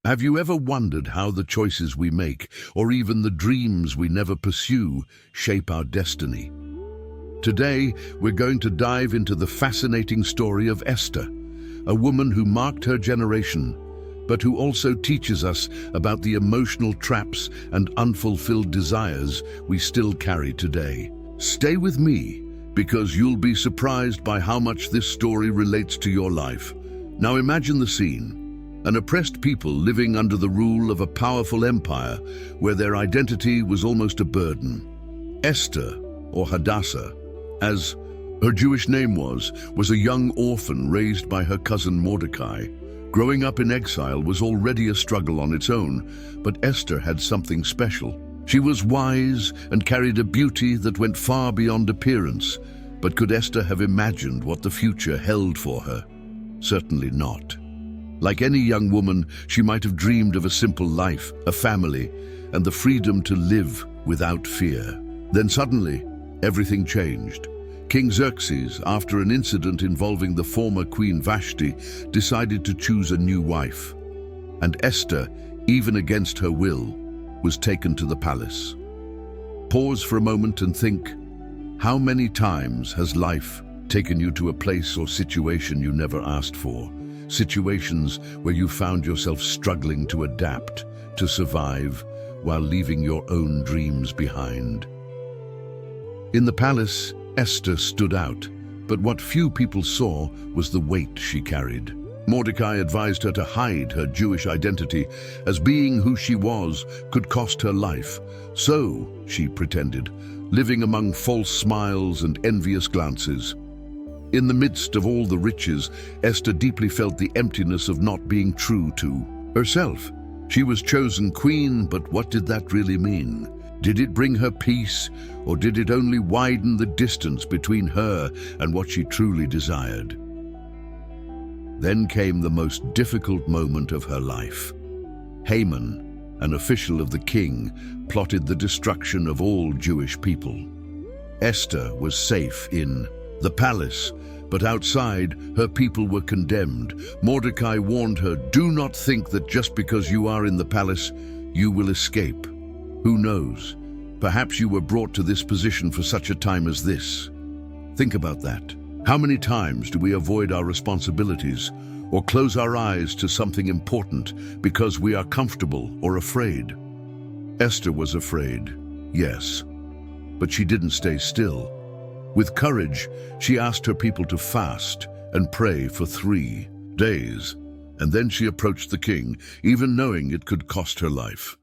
Have you ever wondered how the choices we make, or even the dreams we never pursue, shape our destiny? Today, we're going to dive into the fascinating story of Esther, a woman who marked her generation, but who also teaches us about the emotional traps and unfulfilled desires we still carry today. Stay with me, because you'll be surprised by how much this story relates to your life. Now imagine the scene. An oppressed people living under the rule of a powerful empire where their identity was almost a burden. Esther, or Hadassah, as her Jewish name was a young orphan raised by her cousin Mordecai. Growing up in exile was already a struggle on its own, but Esther had something special. She was wise and carried a beauty that went far beyond appearance. But could Esther have imagined what the future held for her? Certainly not. Like any young woman, she might have dreamed of a simple life, a family, and the freedom to live without fear. Then suddenly, everything changed. King Xerxes, after an incident involving the former Queen Vashti, decided to choose a new wife. And Esther, even against her will, was taken to the palace. Pause for a moment and think, how many times has life taken you to a place or situation you never asked for? Situations where you found yourself struggling to adapt, to survive, while leaving your own dreams behind. In the palace, Esther stood out, but what few people saw was the weight she carried. Mordecai advised her to hide her Jewish identity, as being who she was could cost her life. So, she pretended, living among false smiles and envious glances. In the midst of all the riches, Esther deeply felt the emptiness of not being true to herself. She was chosen queen, but what did that really mean? Did it bring her peace, or did it only widen the distance between her and what she truly desired? Then came the most difficult moment of her life. Haman, an official of the king, plotted the destruction of all Jewish people. Esther was safe in the palace, but outside, her people were condemned. Mordecai warned her, "Do not think that just because you are in the palace, you will escape. Who knows? Perhaps you were brought to this position for such a time as this." Think about that. How many times do we avoid our responsibilities or close our eyes to something important because we are comfortable or afraid? Esther was afraid, yes, but she didn't stay still. With courage, she asked her people to fast and pray for 3 days, and then she approached the king, even knowing it could cost her life.